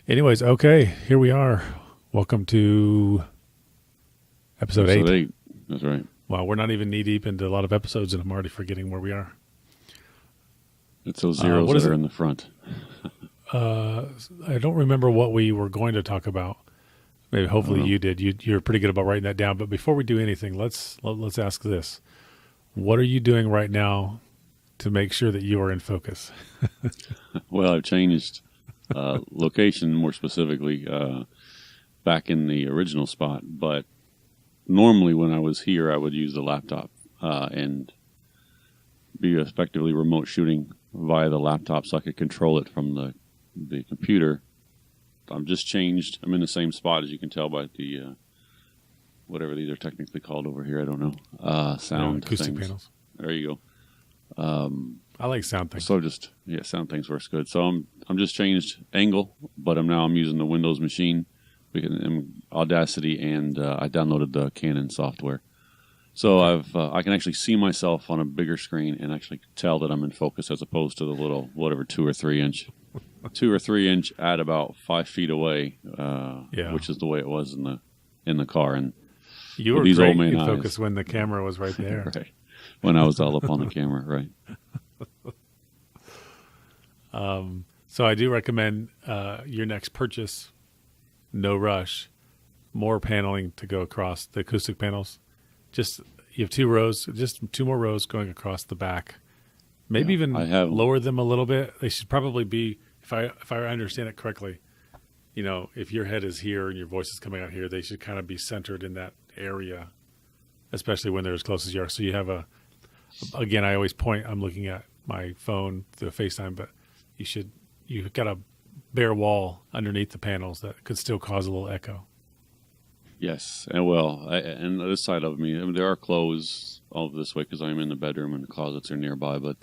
Anyways, okay, here we are. Welcome to episode 8. That's right. Wow, we're not even knee deep into a lot of episodes, and I'm already forgetting where we are. It's those zeros that are in the front. I don't remember what we were going to talk about. Maybe, hopefully, you did. You're pretty good about writing that down. But before we do anything, let's ask this: what are you doing right now to make sure that you are in focus? Well, I've changed location, more specifically, back in the original spot. But normally, when I was here, I would use the laptop and be effectively remote shooting via the laptop, so I could control it from the computer. I'm just changed. I'm in the same spot, as you can tell by the whatever these are technically called over here. I don't know. Sound acoustic things. panels. There you go. I like sound things. So sound things works good. So I'm just changed angle, but I'm using the Windows machine, Audacity, and I downloaded the Canon software. So I can actually see myself on a bigger screen and actually tell that I'm in focus, as opposed to the little 2 or 3 inch. 2 or 3 inch at about 5 feet away, which is the way it was in the car. And you were these great old man in eyes, focus when the camera was right there. right, when I was all up on the camera, right. So I do recommend your next purchase, no rush, more paneling to go across the acoustic panels. Just you have 2 rows, just 2 more rows going across the back. Maybe even lower them a little bit. They should probably be, if I understand it correctly, if your head is here and your voice is coming out here, they should kind of be centered in that area, especially when they're as close as you are. So you have again, I always point, I'm looking at my phone through FaceTime, but you've got a bare wall underneath the panels that could still cause a little echo. Yes, and and this side of me, there are clothes all this way because I'm in the bedroom and the closets are nearby. But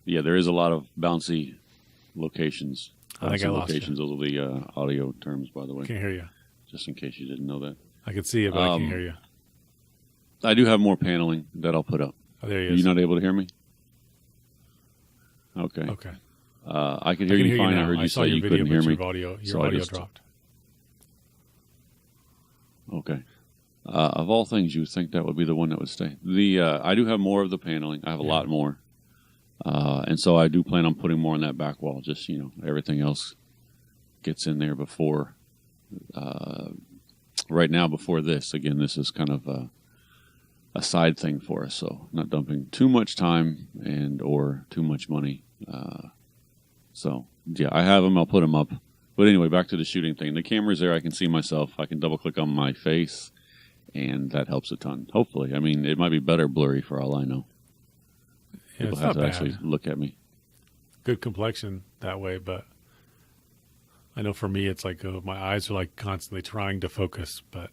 there is a lot of bouncy locations. I think I lost locations. you. Those are the audio terms, by the way. Can't hear you. Just in case you didn't know that. I can see you, but I can't hear you. I do have more paneling that I'll put up. Oh, there he Are is. you not able to hear me? Okay. Okay. I can hear you fine. I heard you say you couldn't hear me. Your audio dropped. Okay. Of all things, you would think that would be the one that would stay. I do have more of the paneling. I have a lot more. And so I do plan on putting more on that back wall. Just, everything else gets in there before, right now before this. Again, this is kind of a side thing for us. So not dumping too much time or too much money. I have them. I'll put them up. But anyway, back to the shooting thing. The camera's there. I can see myself. I can double click on my face, and that helps a ton. Hopefully. I mean, it might be better blurry for all I know. Yeah, People have to actually look at me. Good complexion that way, but I know for me it's like my eyes are like constantly trying to focus, but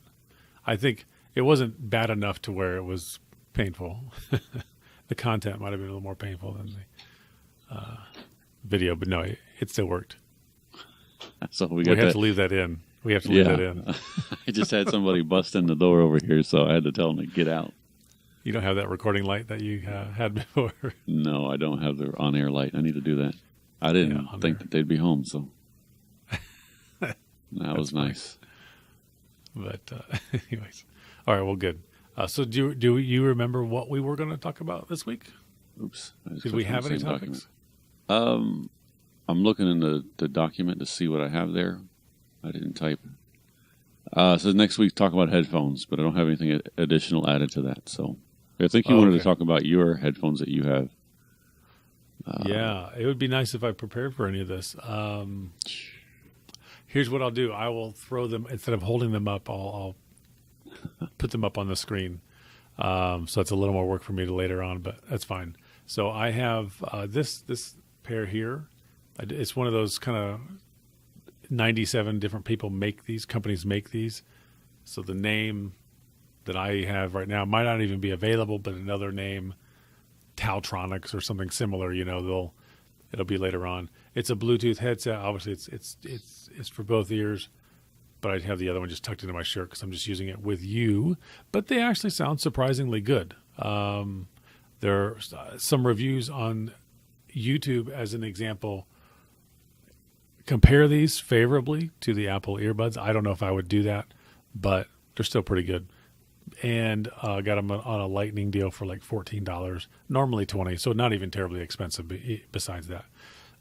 I think it wasn't bad enough to where it was painful. The content might have been a little more painful than the video, but no, it still worked. So we have to leave that in. We have to leave that in. I just had somebody bust in the door over here, so I had to tell them to get out. You don't have that recording light that you had before? No, I don't have the on-air light. I need to do that. I didn't think that they'd be home, so that was nice. But anyways, all right, well, good. So do you remember what we were going to talk about this week? Oops. Did we have any topics? I'm looking in the document to see what I have there. I didn't type. So next week, talk about headphones, but I don't have anything additional added to that. So I think you wanted to talk about your headphones that you have. Yeah, it would be nice if I prepared for any of this. Here's what I'll do. I will throw them, instead of holding them up, I'll put them up on the screen. So it's a little more work for me later on, but that's fine. So I have this pair here. It's one of those kind of 97 different companies make these. So the name that I have right now might not even be available, but another name, Taltronics or something similar, it'll be later on. It's a Bluetooth headset. Obviously it's for both ears, but I have the other one just tucked into my shirt because I'm just using it with you. But they actually sound surprisingly good. There are some reviews on YouTube, as an example, compare these favorably to the Apple earbuds. I don't know if I would do that, but they're still pretty good. And got them on a lightning deal for like $14, normally $20, so not even terribly expensive besides that.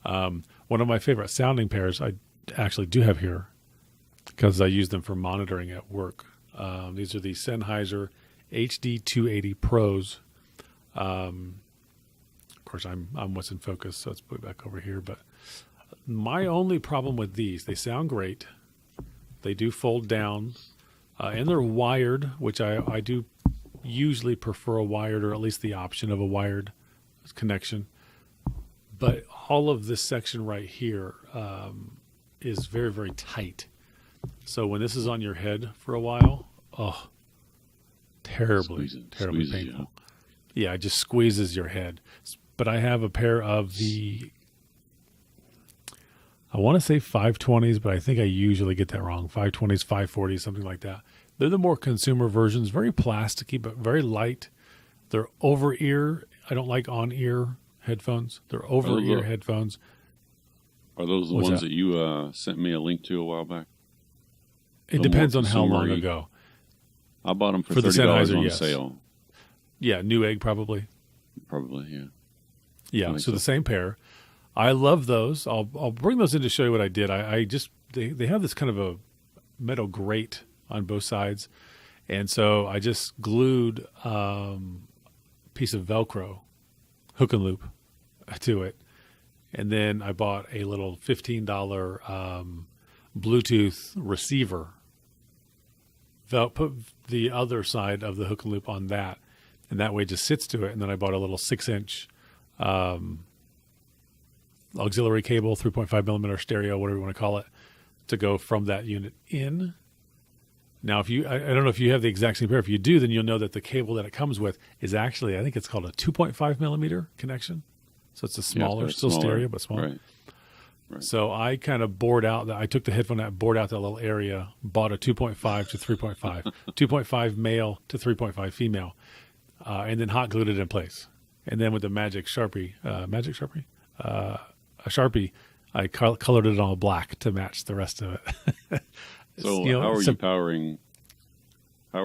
One of my favorite sounding pairs I actually do have here because I use them for monitoring at work. These are the Sennheiser HD 280 Pros. Of course, I'm what's in focus, so let's put it back over here. But my only problem with these, they sound great. They do fold down. And they're wired, which I do usually prefer a wired, or at least the option of a wired connection. But all of this section right here is very, very tight. So when this is on your head for a while, terribly painful. Yeah, it just squeezes your head. But I have a pair of the, I want to say 520s, but I think I usually get that wrong. 520s, 540s, something like that. They're the more consumer versions, very plasticky, but very light. They're over-ear. I don't like on-ear headphones. They're over-ear headphones. Are those the ones that you sent me a link to a while back? It depends on how long ago. I bought them for the $30 Sennheiser, on sale. Yeah, Newegg probably. Probably, yeah. Yeah, so the same pair. I love those. I'll bring those in to show you what I did. They have this kind of a metal grate on both sides, and so I just glued a piece of Velcro, hook and loop, to it, and then I bought a little $15 Bluetooth receiver. Put the other side of the hook and loop on that, and that way it just sits to it. And then I bought a little 6-inch auxiliary cable, 3.5 millimeter stereo, whatever you want to call it, to go from that unit in. Now, I don't know if you have the exact same pair. If you do, then you'll know that the cable that it comes with is actually, I think it's called a 2.5 millimeter connection. So it's a smaller, still stereo, but smaller. Right. So I kind of I took the headphone out, bored out that little area, bought a 2.5 to 3.5, 2.5 male to 3.5 female, and then hot glued it in place. And then with the Magic Sharpie, a Sharpie, I colored it all black to match the rest of it. So how are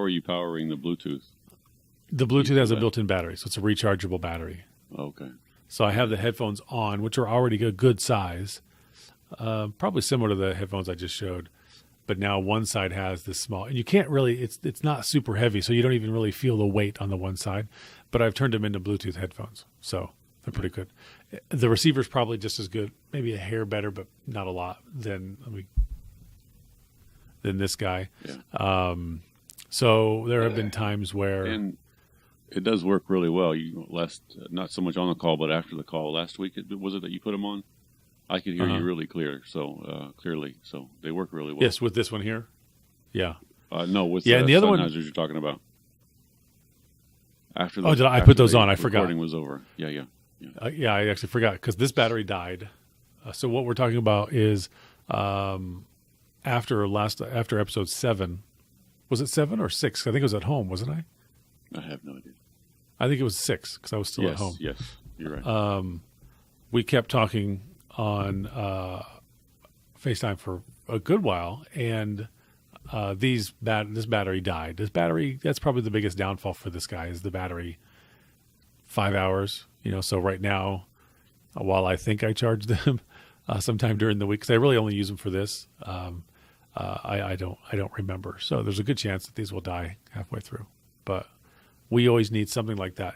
you powering the Bluetooth? The Bluetooth has a built-in battery, so it's a rechargeable battery. Okay. So I have the headphones on, which are already a good size, probably similar to the headphones I just showed. But now one side has this small, and you can't really, it's not super heavy, so you don't even really feel the weight on the one side. But I've turned them into Bluetooth headphones, so they're pretty good. The receiver's probably just as good, maybe a hair better, but not a lot than this guy. Yeah. So there have been times where, and it does work really well. Not so much on the call, but after the call last week, was it that you put them on? I could hear you really clearly. So they work really well. Yes, with this one here. Yeah. No, with and the other one you're talking about. After did I put those on? I forgot. Recording was over. Yeah. I actually forgot because this battery died. So what we're talking about is after episode 7. Was it 7 or 6? I think it was at home, wasn't I? I have no idea. I think it was 6 because I was still at home. Yes, you're right. We kept talking on FaceTime for a good while, and this battery died. That's probably the biggest downfall for this guy is the battery. 5 hours, So right now, while I think I charge them sometime during the week, because I really only use them for this, I don't remember. So there's a good chance that these will die halfway through. But we always need something like that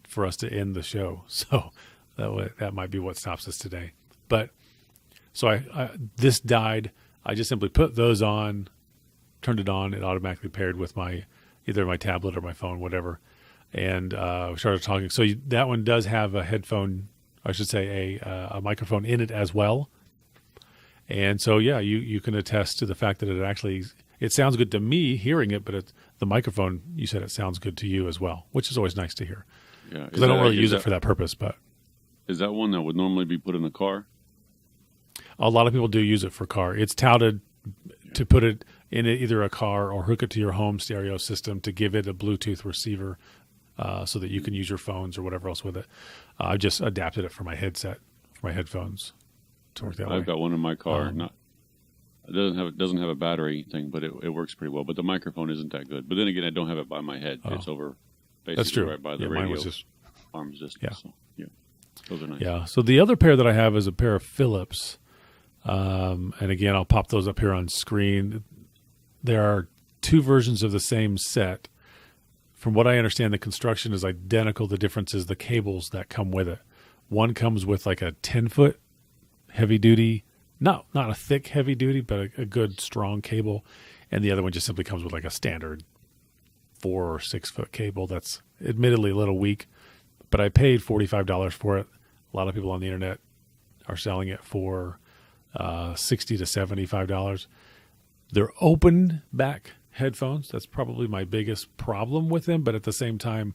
for us to end the show. So that might be what stops us today. But so this died. I just simply put those on, turned it on. It automatically paired with either my tablet or my phone, whatever, and we started talking. So that one does have a headphone, I should say a microphone in it as well. And so, yeah, you can attest to the fact that it sounds good to me hearing it, but the microphone, you said it sounds good to you as well, which is always nice to hear. Yeah, because I don't really use it for that purpose. But is that one that would normally be put in the car? A lot of people do use it for car. It's touted to put it in either a car or hook it to your home stereo system to give it a Bluetooth receiver so that you can use your phones or whatever else with it. I just adapted it for my headset, for my headphones. to work that way. I've got one in my car. It doesn't have a battery thing, but it works pretty well. But the microphone isn't that good. But then again, I don't have it by my head. It's over basically That's true. right by the Yeah, radio. mine was just arm's distance. Yeah. So, yeah, those are nice. Yeah. So the other pair that I have is a pair of Philips. And again, I'll pop those up here on screen. There are two versions of the same set. From what I understand, the construction is identical. The difference is the cables that come with it. One comes with like a 10-foot heavy duty, not a thick heavy duty, but a good strong cable. And the other one just simply comes with like a standard 4 or 6 foot cable that's admittedly a little weak, but I paid $45 for it. A lot of people on the internet are selling it for $60 to $75. They're open back headphones. That's probably my biggest problem with them, but at the same time,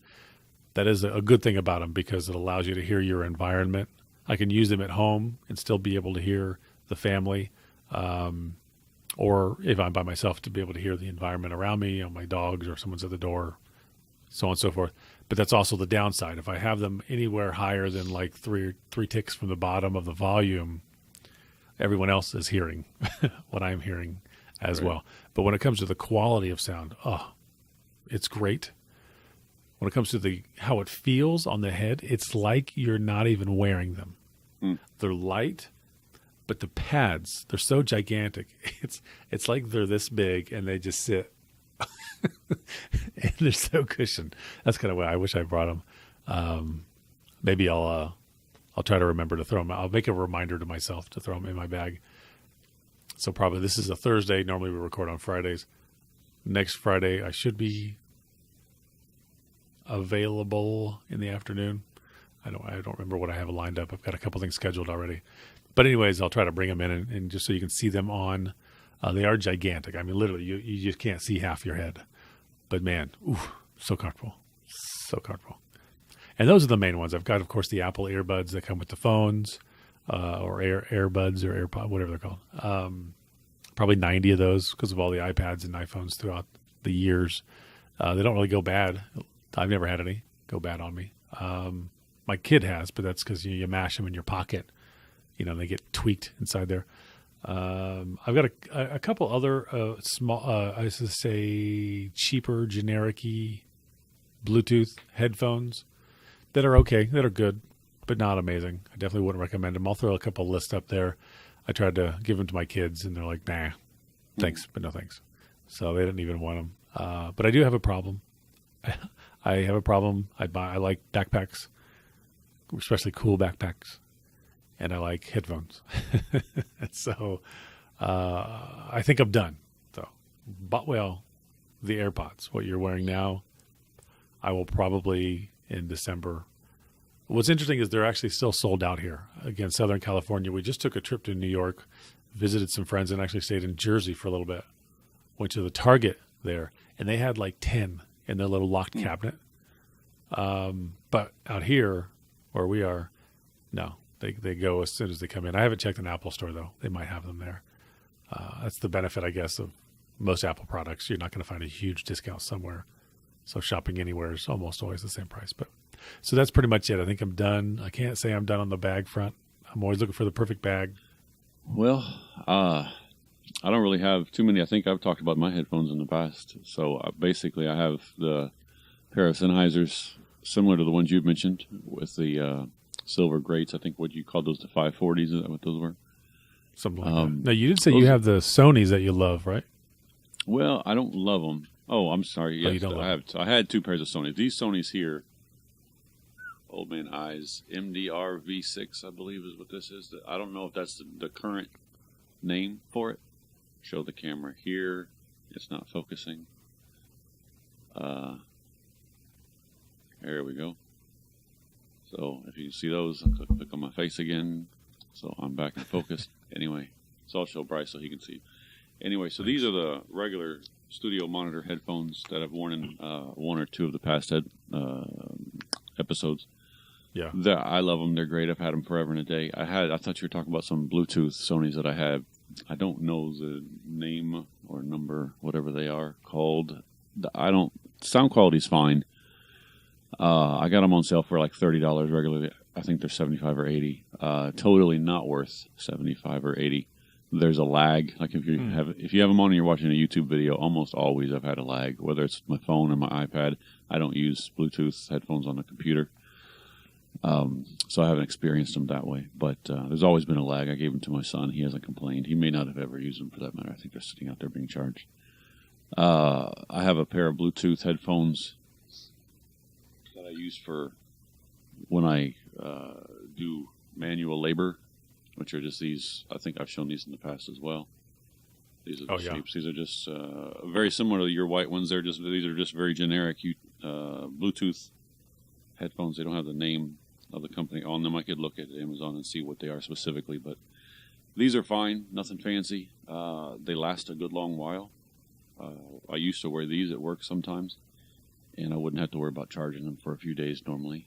that is a good thing about them because it allows you to hear your environment. I can use them at home and still be able to hear the family, or if I'm by myself, to be able to hear the environment around me, my dogs or someone's at the door, so on and so forth. But that's also the downside. If I have them anywhere higher than like three ticks from the bottom of the volume, everyone else is hearing what I'm hearing as well. But when it comes to the quality of sound, it's great. When it comes to how it feels on the head, it's like you're not even wearing them. They're light, but the pads, they're so gigantic. It's like they're this big and they just sit. And they're so cushioned. That's kind of why I wish I brought them. Maybe I'll try to remember to throw them. I'll make a reminder to myself to throw them in my bag. So probably this is a Thursday. Normally we record on Fridays. Next Friday I should be available in the afternoon. I don't remember what I have lined up. I've got a couple things scheduled already. But anyways, I'll try to bring them in and just so you can see them on. They are gigantic. I mean, literally, you just can't see half your head. But man, so comfortable. So comfortable. And those are the main ones. I've got, of course, the Apple earbuds that come with the phones, or AirBuds or AirPod, whatever they're called. Probably 90 of those because of all the iPads and iPhones throughout the years. They don't really go bad. I've never had any go bad on me. My kid has, but that's because you mash them in your pocket. They get tweaked inside there. I've got a couple other small, I used to say cheaper, generic-y Bluetooth headphones that are okay, that are good, but not amazing. I definitely wouldn't recommend them. I'll throw a couple lists up there. I tried to give them to my kids, and they're like, nah, thanks, but no thanks. So they didn't even want them. But I do have a problem. I have a problem. I like backpacks, especially cool backpacks. And I like headphones. So I think I'm done. So, but the AirPods, what you're wearing now, I will probably in December. What's interesting is they're actually still sold out here. Again, Southern California. We just took a trip to New York, visited some friends, and actually stayed in Jersey for a little bit. Went to the Target there, and they had like 10 in their little locked cabinet. But out here, where we are, no. They go as soon as they come in. I haven't checked an Apple store, though. They might have them there. That's the benefit, I guess, of most Apple products. You're not going to find a huge discount somewhere. So shopping anywhere is almost always the same price. So that's pretty much it. I think I'm done. I can't say I'm done on the bag front. I'm always looking for the perfect bag. Well, I don't really have too many. I think I've talked about my headphones in the past. So basically I have the pair of Sennheisers similar to the ones you've mentioned with the silver grates. I think what you called those, the 540s. Is that what those were? Something like that. No, you did say you have the Sonys that you love, right? Well, I don't love them. Oh, I'm sorry. Yes, you don't love I had two pairs of Sonys. These Sonys here, Old Man Eyes, MDR V6, I believe is what this is. I don't know if that's the current name for it. Show the camera here. It's not focusing. There we go. So if you can see those, I'll click on my face again. So I'm back in focus. Anyway, so I'll show Bryce so he can see. Anyway, so these are the regular studio monitor headphones that I've worn in one or two of the past episodes. Yeah, I love them. They're great. I've had them forever and a day. I thought you were talking about some Bluetooth Sonys that I have. I don't know the name or number, whatever they are called. Sound quality's fine. I got them on sale for like $30 regularly. I think they're $75 or $80. totally not worth 75 or 80. There's a lag. Like if you have them on and you're watching a YouTube video, almost always I've had a lag, whether it's my phone or my iPad. I don't use Bluetooth headphones on the computer. So I haven't experienced them that way, but there's always been a lag. I gave them to my son. He hasn't complained. He may not have ever used them for that matter. I think they're sitting out there being charged. I have a pair of Bluetooth headphones that I use for when I do manual labor, which are just these. I think I've shown these in the past as well. These are the shapes. These are just very similar to your white ones. These are just very generic Bluetooth headphones. They don't have the name of the company on them. I could look at Amazon and see what they are specifically, but these are fine. Nothing fancy. They last a good long while. I used to wear these at work sometimes, and I wouldn't have to worry about charging them for a few days normally.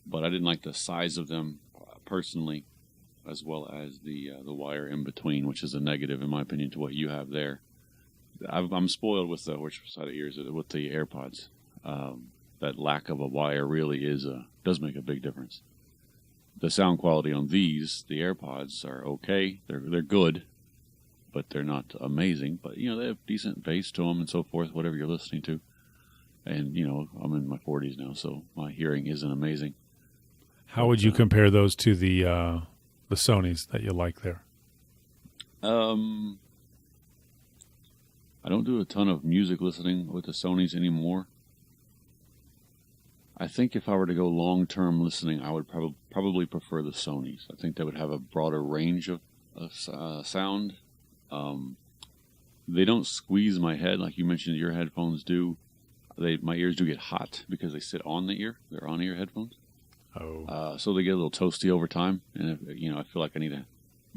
But I didn't like the size of them personally, as well as the wire in between, which is a negative in my opinion to what you have there. I'm spoiled with which side of ears with the AirPods. That lack of a wire really does make a big difference. The sound quality on these, the AirPods, are okay. They're good, but they're not amazing. But they have decent bass to them and so forth, whatever you're listening to. And I'm in my 40s now, so my hearing isn't amazing. How would you compare those to the Sonys that you like there? I don't do a ton of music listening with the Sonys anymore. I think if I were to go long-term listening, I would probably prefer the Sonys. I think they would have a broader range of sound. They don't squeeze my head like you mentioned your headphones do. My ears do get hot because they sit on the ear. They're on-ear headphones. Oh. So they get a little toasty over time. And, I feel like I need a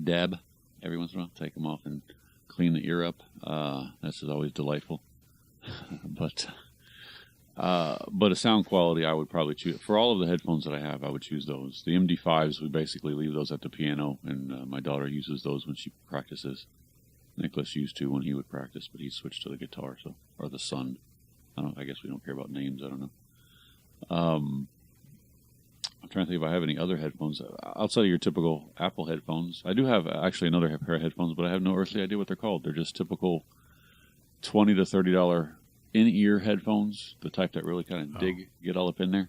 dab every once in a while. Take them off and clean the ear up. That's always delightful. But a sound quality, I would probably choose. For all of the headphones that I have, I would choose those. The MD5s, we basically leave those at the piano, and my daughter uses those when she practices. Nicholas used to when he would practice, but he switched to the guitar, or the son. I guess we don't care about names. I don't know. I'm trying to think if I have any other headphones outside of your typical Apple headphones. I do have actually another pair of headphones, but I have no earthly idea what they're called. They're just typical $20 to $30 in-ear headphones, the type that really kind of get all up in there.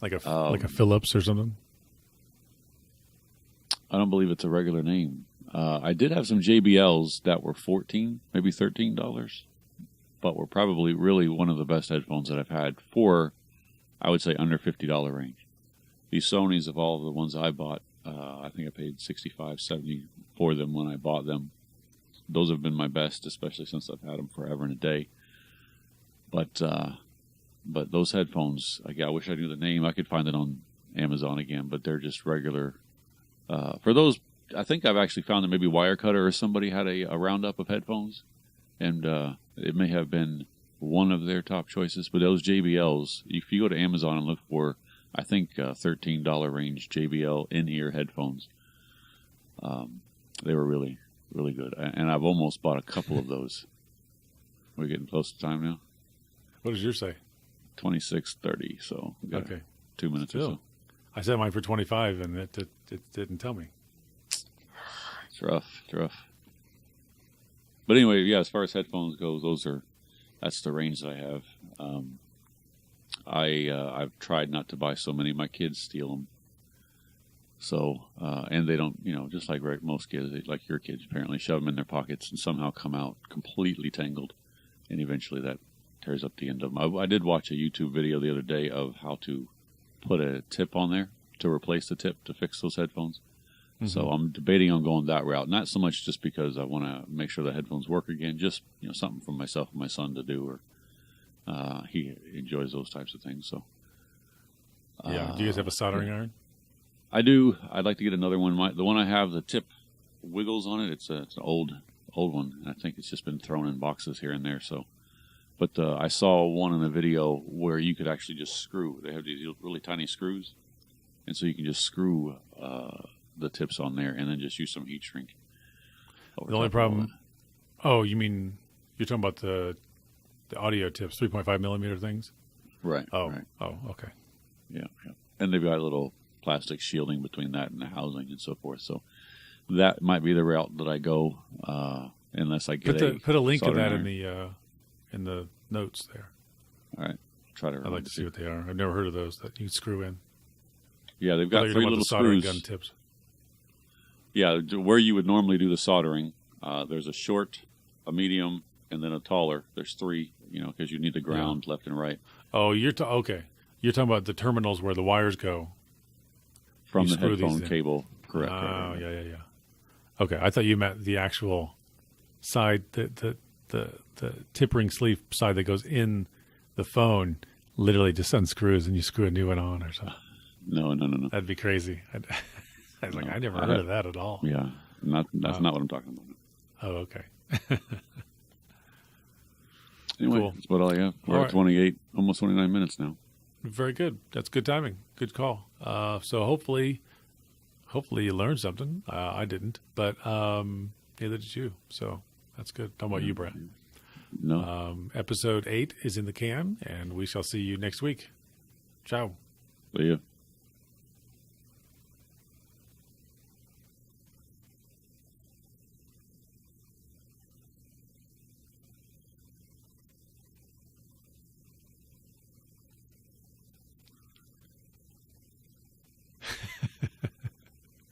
Like a Philips or something? I don't believe it's a regular name. I did have some JBLs that were $14, maybe $13, but were probably really one of the best headphones that I've had for, I would say, under $50 range. These Sonys, of all the ones I bought, I think I paid $65, $70 for them when I bought them. Those have been my best, especially since I've had them forever and a day. But those headphones, I wish I knew the name. I could find it on Amazon again, but they're just regular. For those, I think I've actually found that maybe Wirecutter or somebody had a roundup of headphones, and it may have been one of their top choices. But those JBLs, if you go to Amazon and look for, I think $13 range JBL in-ear headphones, they were really, really good. And I've almost bought a couple of those. We're getting close to time now. What does yours say? 26:30. So we got 2 minutes or so. I said mine for 25, and it didn't tell me. It's rough. But anyway, yeah. As far as headphones go, that's the range that I have. I've tried not to buy so many. My kids steal them. So and they don't, just like most kids, like your kids apparently, shove them in their pockets and somehow come out completely tangled, and eventually that tears up the end of them. I did watch a YouTube video the other day of how to put a tip on there to replace the tip to fix those headphones. Mm-hmm. So I'm debating on going that route. Not so much just because I want to make sure the headphones work again, just something for myself and my son to do, or he enjoys those types of things. So yeah. Do you guys have a soldering iron? I do. I'd like to get another one. The one I have, the tip wiggles on it. It's an old one, and I think it's just been thrown in boxes here and there. So. But I saw one in a video where you could actually just screw. They have these really tiny screws, and so you can just screw the tips on there and then just use some heat shrink. The only problem... Oh, you mean you're talking about the audio tips, 3.5 millimeter things? Right. Oh, right. Oh, okay. Yeah. And they've got little plastic shielding between that and the housing and so forth. So that might be the route that I go, unless I get put a link to that iron. in the notes there. All right, try to. I'd like to see what they are. I've never heard of those that you can screw in. Yeah, they've got You're three talking about little the soldering screws. gun tips. Yeah, where you would normally do the soldering, there's a short, a medium, and then a taller. There's three, because you need the ground left and right. Oh, okay. You're talking about the terminals where the wires go From You the screw these headphone in. cable, correct. Oh, right. yeah. Okay, I thought you meant the actual side, the tip ring sleeve side that goes in the phone. Literally just unscrews and you screw a new one on or something. No. That'd be crazy. I was like, I never heard of that at all. Yeah, that's not what I'm talking about. Oh, okay. Anyway, Cool. that's about all I have. We're All at right. 28, almost 29 minutes now. Very good. That's good timing. Good call. So hopefully you learned something. I didn't, but neither did you. So that's good. Talking about you, Brent. No. Episode 8 is in the can, and we shall see you next week. Ciao. See ya.